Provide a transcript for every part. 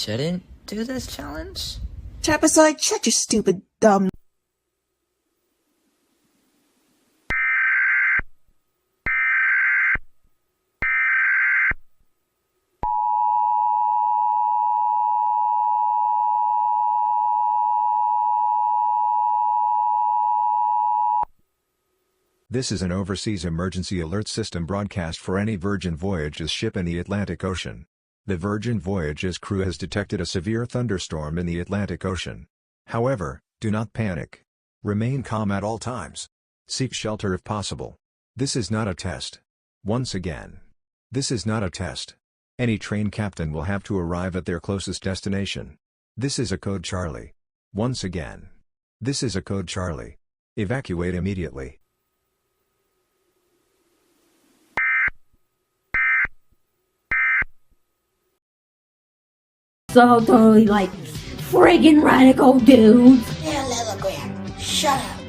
shouldn't do this challenge? Trapezoid, shut your stupid, dumb... This is an overseas emergency alert system broadcast for any Virgin Voyages ship in the Atlantic Ocean. The Virgin Voyages crew has detected a severe thunderstorm in the Atlantic Ocean. However, do not panic. Remain calm at all times. Seek shelter if possible. This is not a test. Once again. This is not a test. Any train captain will have to arrive at their closest destination. This is a code Charlie. Once again. This is a code Charlie. Evacuate immediately. So totally like friggin' radical dudes. Yeah, Lilligran, shut up.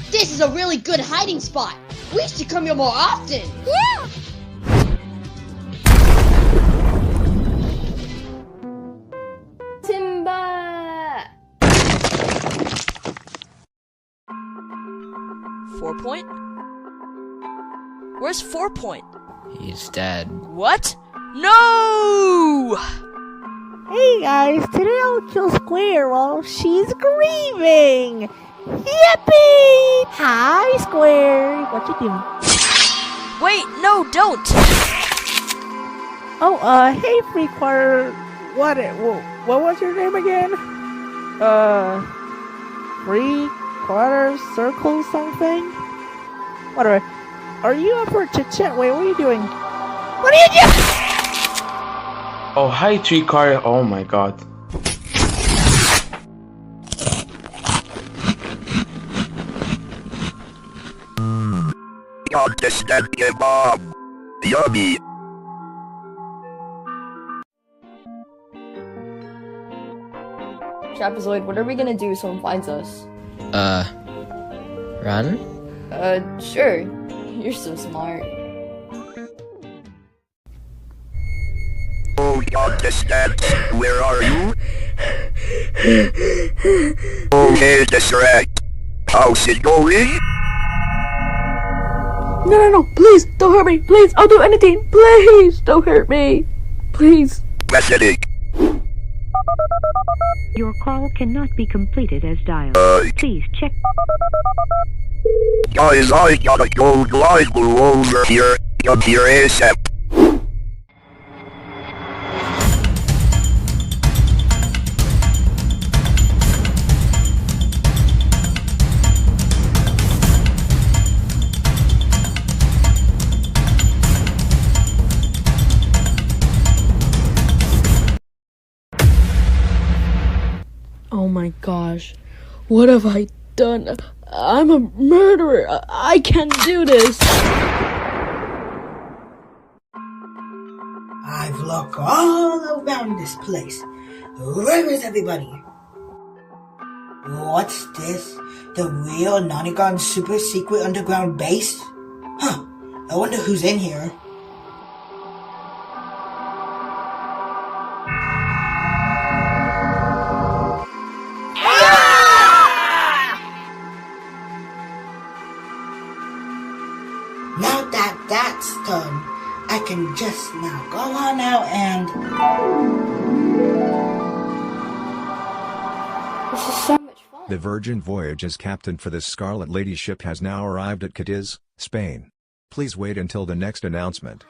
This is a really good hiding spot. We should come here more often. Yeah. Timba. 4 Point? Where's 4 Point? He's dead. What? No! Hey guys, today I'll kill Square while she's grieving! Yippee! Hi, Square! What you doing? Wait, no, don't! Oh, hey, Free Quarter... What was your name again? Free Quarter Circle something? Whatever. Are you up for a chit-chat? Wait, what are you doing? What are you doing? Oh, hi, tree car. Oh my god. Understand your mom. Yummy. Trapezoid, what are we gonna do if someone finds us? Run? Sure. You're so smart. Oh, understand. Where are you? Okay, that's right. How's it going? No, please, don't hurt me, please, I'll do anything, please, don't hurt me, please. Listening. Your call cannot be completed as dialed. Please check. Guys, I gotta go glide blue over here. Come here ASAP. Oh my gosh, what have I done? I'm a murderer, I can't do this. I've looked all around this place. Where is everybody? What's this? The real Nonagon super secret underground base? Huh, I wonder who's in here. Now that that's done, I can just now go on out and... This is so much fun. The Virgin Voyages captain for this Scarlet Lady ship has now arrived at Cadiz, Spain. Please wait until the next announcement.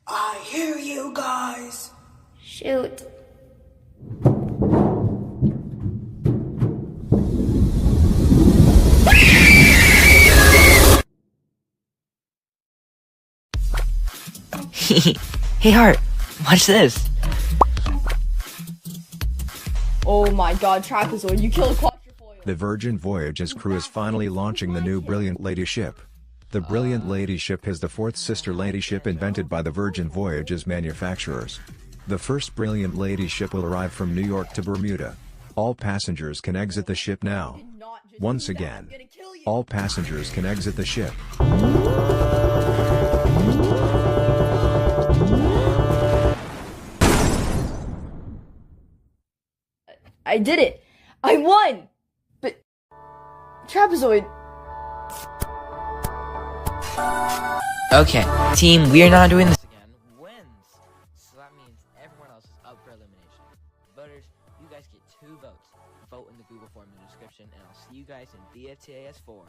I hear you guys. Shoot. Hey Hart, watch this. Oh my god, Trapezoid, you killed Quatrefoil. The Virgin Voyages crew is finally launching the new Brilliant Lady ship. The Brilliant Lady ship is the fourth sister lady ship invented by the Virgin Voyages manufacturers. The first Brilliant Lady ship will arrive from New York to Bermuda. All passengers can exit the ship now. Once again, all passengers can exit the ship. I did it! I won! But... Trapezoid... Okay, team, we are not doing this again. Wins. So that means everyone else is up for elimination. Voters, you guys get 2 votes. Vote in the Google form in the description, and I'll see you guys in VFTAS 4.